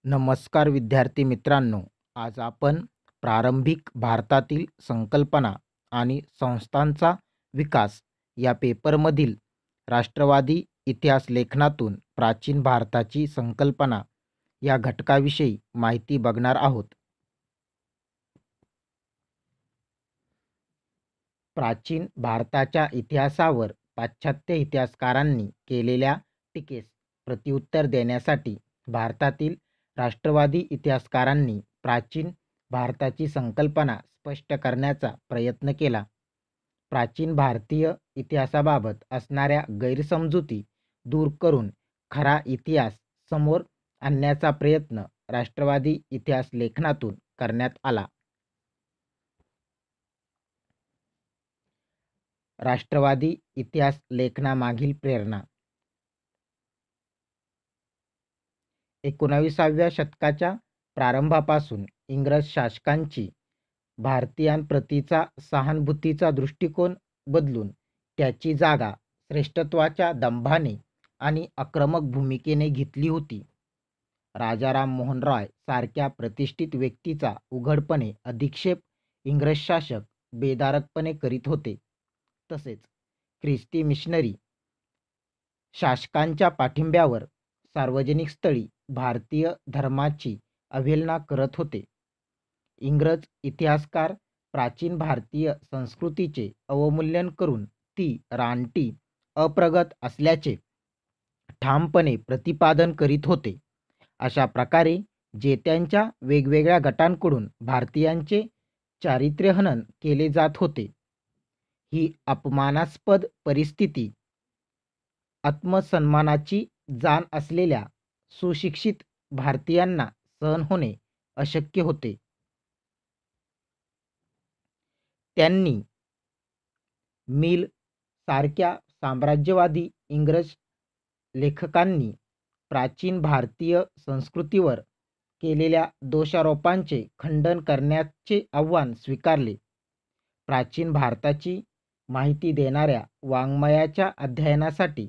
नमस्कार विद्यार्थी मित्रांनो, आज आपण प्रारंभिक भारतातील संकल्पना आणि संस्थांचा विकास या पेपरमधील राष्ट्रवादी इतिहास लेखनातून प्राचीन भारताची संकल्पना या घटकाविषयी माहिती बघणार आहोत. प्राचीन भारताच्या इतिहासावर पाश्चात्य इतिहासकारांनी केलेल्या टीकेस प्रत्युत्तर देण्यासाठी भारतातील राष्ट्रवादी इतिहासकारांनी प्राचीन भारताची संकल्पना स्पष्ट करण्याचा प्रयत्न केला. प्राचीन भारतीय इतिहासाबाबत असणाऱ्या गैरसमजुती दूर करून खरा इतिहास समोर आणण्याचा प्रयत्न राष्ट्रवादी इतिहास लेखनातून करण्यात आला. राष्ट्रवादी इतिहास लेखनामागील प्रेरणा. 19व्या शतकाच्या प्रारंभापासून इंग्रज शासकांची भारतीयांप्रतीचा सहानुभूतीचा दृष्टिकोन बदलून त्याची जागा श्रेष्ठत्वाच्या दंभाने आणि आक्रमक भूमिकेने घेतली होती. राजाराम मोहन रॉय सारख्या प्रतिष्ठित व्यक्तीचा उघडपणे अधिक्षेप इंग्रज शासक बेदारकपणे करीत होते. तसेच ख्रिस्ती मिशनरी शासकांच्या पाठिंब्यावर सार्वजनिक स्थळी भारतीय धर्माची अवहेलना करत होते. इंग्रज इतिहासकार प्राचीन भारतीय संस्कृतीचे अवमूल्यन करून ती रानटी, अप्रगत असल्याचे ठामपणे प्रतिपादन करीत होते. अशा प्रकारे जेत्यांच्या वेगवेगळ्या गटांकडून भारतीयांचे चारित्र्यहनन केले जात होते. ही अपमानास्पद परिस्थिती आत्मसन्मानाची जाण असलेल्या सुशिक्षित भारतीयांना सहन होणे अशक्य होते. त्यांनी मिल सारख्या साम्राज्यवादी इंग्रज लेखकांनी प्राचीन भारतीय संस्कृतीवर केलेल्या दोषारोपांचे खंडन करण्याचे आव्हान स्वीकारले. प्राचीन भारताची माहिती देणाऱ्या वाङ्मयाच्या अध्ययनासाठी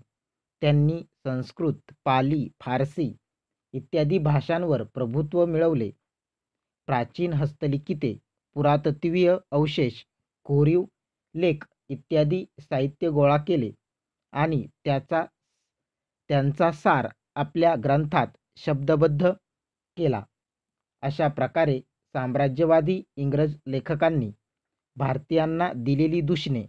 त्यांनी संस्कृत, पाली, फारसी इत्यादी भाषांवर प्रभुत्व मिळवले. प्राचीन हस्तलिखिते, पुरातत्त्वीय अवशेष, कोरीव लेख इत्यादी साहित्य गोळा केले आणि त्यांचा सार आपल्या ग्रंथात शब्दबद्ध केला. अशा प्रकारे साम्राज्यवादी इंग्रज लेखकांनी भारतीयांना दिलेली दूषणे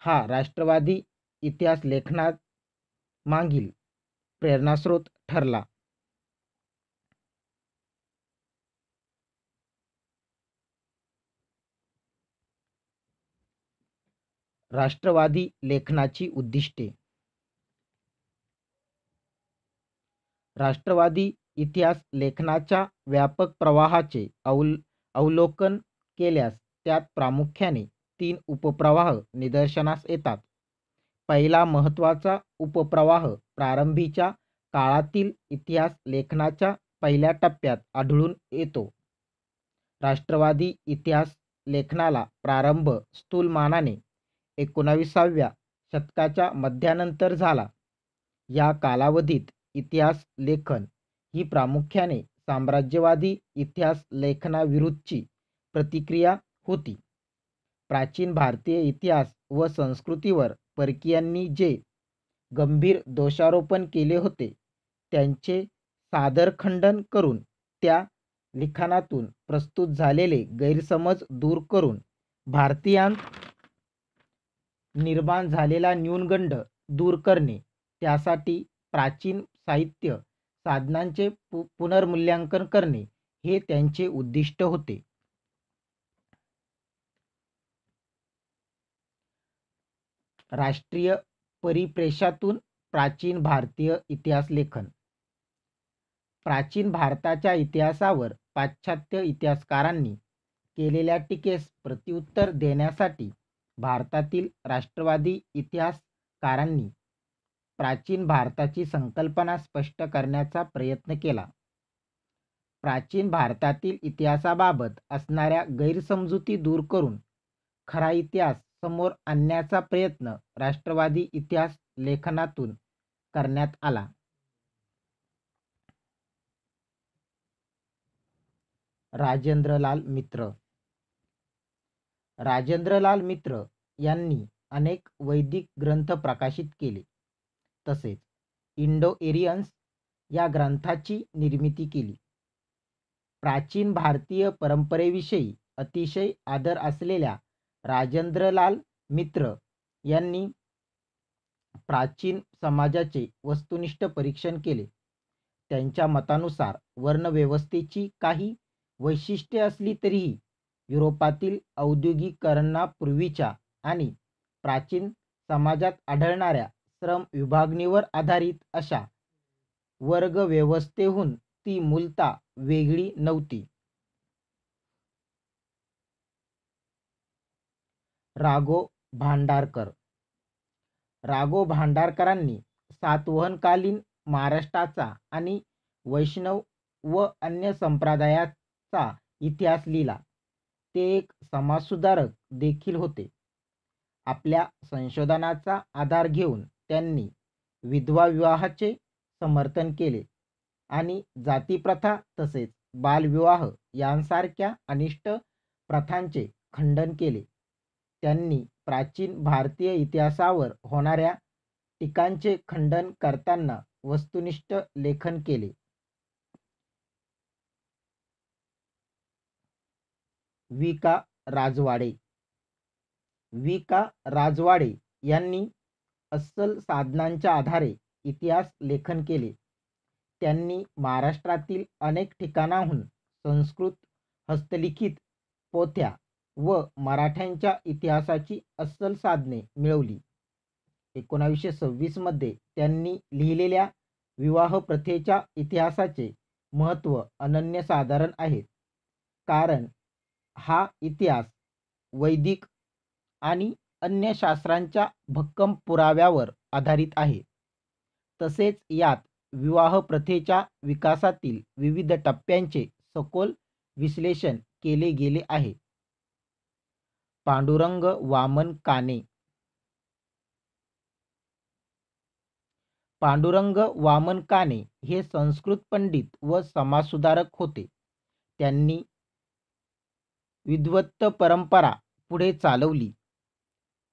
हा राष्ट्रवादी इतिहास लेखनामागील प्रेरणास्रोत ठरला. राष्ट्रवादी लेखनाची उद्दिष्टे. राष्ट्रवादी इतिहास लेखनाच्या व्यापक प्रवाहाचे अवलोकन केल्यास त्यात प्रामुख्याने 3 उपप्रवाह निदर्शनास येतात. पहिला महत्त्वाचा उपप्रवाह प्रारंभीच्या काळातील इतिहास लेखनाच्या पहिल्या टप्प्यात आढळून येतो. राष्ट्रवादी इतिहास लेखनाला प्रारंभ स्थूलमानाने 19व्या शतकाच्या मध्यानंतर झाला. या कालावधीत इतिहास लेखन ही प्रामुख्याने साम्राज्यवादी इतिहास लेखनाविरुद्धची प्रतिक्रिया होती. प्राचीन भारतीय इतिहास व संस्कृतीवर परकीयांनी जे गंभीर दोषारोपण केले होते त्यांचे सादर खंडन करून त्या लिखाणातून प्रस्तुत झालेले गैरसमज दूर करून भारतीयांत निर्माण झालेला न्यूनगंड दूर करणे, त्यासाठी प्राचीन साहित्य साधनांचे पुनर्मूल्यांकन करणे हे त्यांचे उद्दिष्ट होते. राष्ट्रीय परिप्रेक्ष्यातून प्राचीन भारतीय इतिहास लेखन. प्राचीन भारताच्या इतिहासावर पाश्चात्य इतिहासकारांनी केलेल्या टीकेस प्रत्युत्तर देण्यासाठी भारतातील राष्ट्रवादी इतिहासकारांनी प्राचीन भारताची संकल्पना स्पष्ट करण्याचा प्रयत्न केला. प्राचीन भारतातील इतिहासाबाबत असणाऱ्या गैरसमजुती दूर करून खरा इतिहास समोर आणण्याचा प्रयत्न राष्ट्रवादी इतिहास लेखनातून करण्यात आला. राजेंद्रलाल मित्र. राजेंद्रलाल मित्र यांनी अनेक वैदिक ग्रंथ प्रकाशित केले. तसेच इंडो एरियन्स या ग्रंथाची निर्मिती केली. प्राचीन भारतीय परंपरेविषयी अतिशय आदर असलेल्या राजेंद्रलाल मित्र यांनी प्राचीन समाजाचे वस्तुनिष्ठ परीक्षण केले. त्यांच्या मतानुसार वर्णव्यवस्थेची काही वैशिष्ट्ये असली तरीही युरोपातील औद्योगिकीकरणापूर्वीच्या आणि प्राचीन समाजात आढळणाऱ्या श्रम विभागणीवर आधारित अशा वर्गव्यवस्थेहून ती मूलतः वेगळी नव्हती. राघो भांडारकर. राघो भांडारकरांनी सातवहनकालीन महाराष्ट्राचा आणि वैष्णव व अन्य संप्रदायाचा इतिहास लिहिला. ते एक समाजसुधारक देखील होते. आपल्या संशोधनाचा आधार घेऊन त्यांनी विधवा विवाहाचे समर्थन केले आणि जातीप्रथा तसेच बालविवाह यांसारख्या अनिष्ट प्रथांचे खंडन केले. त्यांनी प्राचीन भारतीय इतिहासावर होणाऱ्या टीकांचे खंडन करताना वस्तुनिष्ठ लेखन केले. वि. का. राजवाडे. वि. का. राजवाडे यांनी अस्सल साधनांच्या आधारे इतिहास लेखन केले. त्यांनी महाराष्ट्रातील अनेक ठिकाणाहून संस्कृत हस्तलिखित पोथ्या व मराठ्यांच्या इतिहासाची अस्सल साधने मिळवली. 1926 मध्ये त्यांनी लिहिलेल्या विवाह प्रथेच्या इतिहासाचे महत्त्व अनन्यसाधारण आहे, कारण हा इतिहास वैदिक आणि अन्य शास्त्रांच्या भक्कम पुराव्यावर आधारित आहे. तसेच यात विवाह प्रथेच्या विकासातील विविध टप्प्यांचे सखोल विश्लेषण केले गेले आहे. पांडुरंग वामन काने. पांडुरंग वामन काने हे संस्कृत पंडित व समाजसुधारक होते. त्यांनी विद्वत्त परंपरा पुढे चालवली.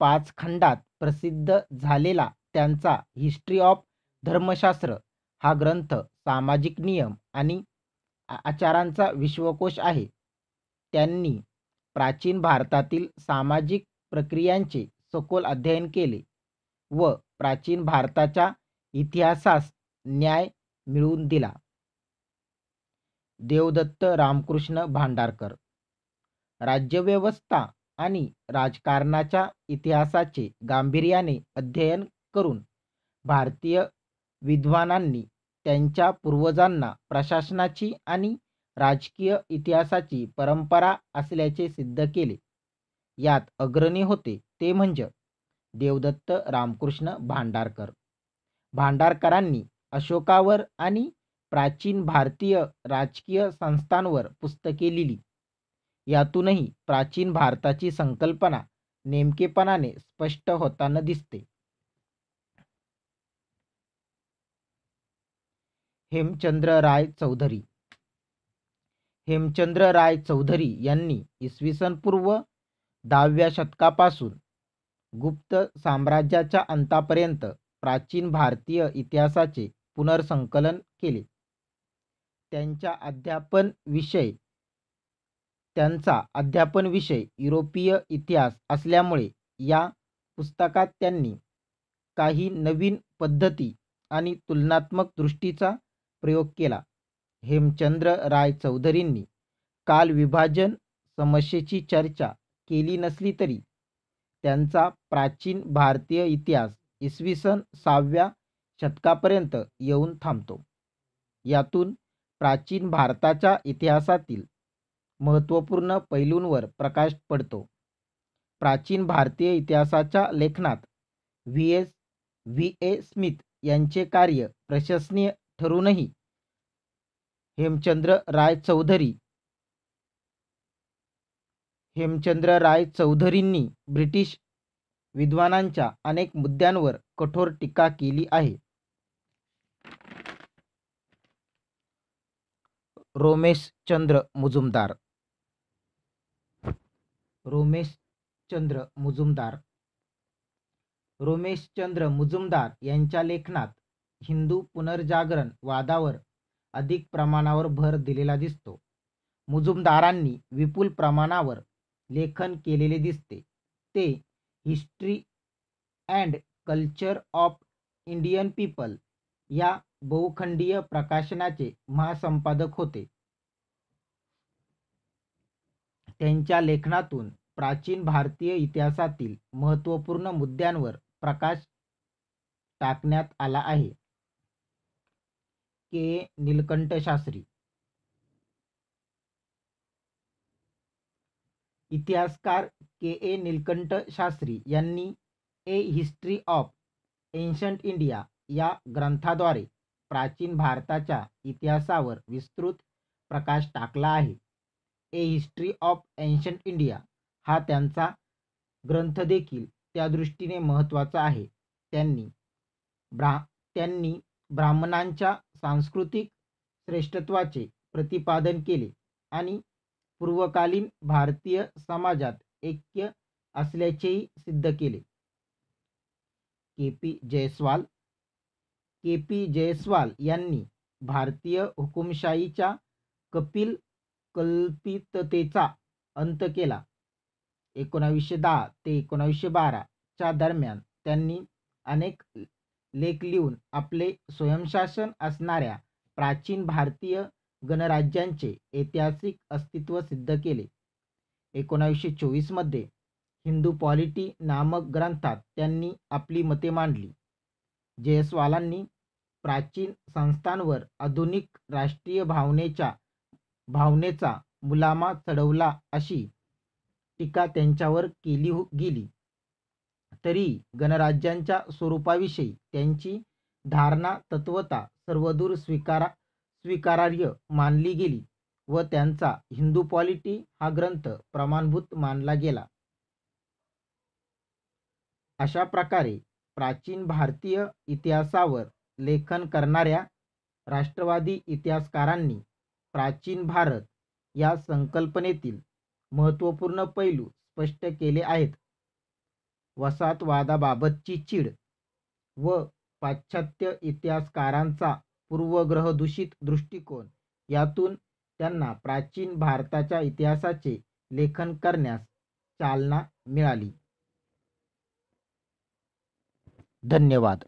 5 खंडात प्रसिद्ध झालेला त्यांचा हिस्ट्री ऑफ धर्मशास्त्र हा ग्रंथ सामाजिक नियम आणि आचारांचा विश्वकोश आहे. त्यांनी प्राचीन भारतातील सामाजिक प्रक्रियांचे सखोल अध्ययन केले व प्राचीन भारताच्या इतिहासास न्याय मिळवून दिला. देवदत्त रामकृष्ण भांडारकर. राज्यव्यवस्था आणि राजकारणाच्या इतिहासाचे गांभीर्याने अध्ययन करून भारतीय विद्वानांनी त्यांच्या पूर्वजांना प्रशासनाची आणि राजकीय इतिहासाची परंपरा असल्याचे सिद्ध केले. यात अग्रणी होते ते म्हणजे देवदत्त रामकृष्ण भांडारकर. भांडारकरांनी अशोकावर आणि प्राचीन भारतीय राजकीय संस्थांवर पुस्तके लिहिली. यातूनही प्राचीन भारताची संकल्पना नेमकेपणाने स्पष्ट होताना दिसते. हेमचंद्रराय चौधरी. हेमचंद्रराय चौधरी यांनी इसवी पूर्व 10व्या शतकापासून गुप्त साम्राज्याच्या अंतापर्यंत प्राचीन भारतीय इतिहासाचे पुनर्संकलन केले. त्यांचा अध्यापन विषय युरोपीय इतिहास असल्यामुळे या पुस्तकात त्यांनी काही नवीन पद्धती आणि तुलनात्मक दृष्टीचा प्रयोग केला. हेमचंद्र राय चौधरींनी कालविभाजन समस्येची चर्चा केली नसली तरी त्यांचा प्राचीन भारतीय इतिहास इसवी सन 6व्या शतकापर्यंत येऊन थांबतो. यातून प्राचीन भारताच्या इतिहासातील महत्त्वपूर्ण पैलूंवर प्रकाश पडतो. प्राचीन भारतीय इतिहासाच्या लेखनात व्ही. ए. स्मिथ यांचे कार्य प्रशंसनीय ठरूनही हेमचंद्र राय चौधरींनी ब्रिटिश विद्वानांच्या अनेक मुद्द्यांवर कठोर टीका केली आहे. रोमेशचंद्र मुजुमदार. रोमेशचंद्र मुजुमदार. रोमेशचंद्र मुजुमदार यांच्या लेखनात हिंदू पुनर्जागरण वादावर अधिक प्रमाणावर भर दिलेला दिसतो. मुजुमदारांनी विपुल प्रमाणावर लेखन केलेले दिसते. ते history and culture of Indian people या बहुखंडीय प्रकाशनाचे महासंपादक होते. त्यांच्या लेखनातून प्राचीन भारतीय इतिहासातील महत्त्वपूर्ण मुद्द्यांवर प्रकाश टाकण्यात आला आहे. के. नीलकंठ शास्त्री. इतिहासकार के. ए. नीलकंठ शास्त्री यांनी ए हिस्ट्री ऑफ एन्शंट इंडिया या ग्रंथाद्वारे प्राचीन भारताच्या इतिहासावर विस्तृत प्रकाश टाकला आहे. ए हिस्ट्री ऑफ एन्शंट इंडिया हा त्यांचा ग्रंथ देखील त्या दृष्टीने महत्त्वाचा आहे. त्यांनी ब्राह्मणांच्या सांस्कृतिक श्रेष्ठत्वाचे प्रतिपादन केले आणि पूर्वकालीन भारतीय समाजात ऐक्य असल्याचेही सिद्ध केले. के. पी. जयस्वाल. के. पी. जयस्वाल यांनी भारतीय हुकुमशाहीच्या कल्पिततेचा अंत केला. 1910 ते 1912 च्या दरम्यान त्यांनी अनेक लेख लिहून आपले स्वयंशासन असणाऱ्या प्राचीन भारतीय गणराज्यांचे ऐतिहासिक अस्तित्व सिद्ध केले. 1924 मध्ये हिंदू पॉलिटी नामक ग्रंथात त्यांनी आपली मते मांडली. जयस्वालांनी प्राचीन संस्थांवर आधुनिक राष्ट्रीय भावनेचा मुलामा चढवला अशी टीका त्यांच्यावर केली गेली. तरी गणराज्यांच्या स्वरूपाविषयी त्यांची धारणा तत्वता सर्वदूर स्वीकारार्ह मानली गेली व त्यांचा हिंदू पॉलिटी हा ग्रंथ प्रमाणभूत मानला गेला. अशा प्रकारे प्राचीन भारतीय इतिहासावर लेखन करणाऱ्या राष्ट्रवादी इतिहासकारांनी प्राचीन भारत या संकल्पनेतील महत्त्वपूर्ण पैलू स्पष्ट केले आहेत. वसाहतवादाबाबतची चीड व पाश्चात्य इतिहासकारांचा पूर्वग्रहदूषित दृष्टिकोन यातून त्यांना प्राचीन भारताच्या इतिहासाचे लेखन करण्यास चालना मिळाली. धन्यवाद.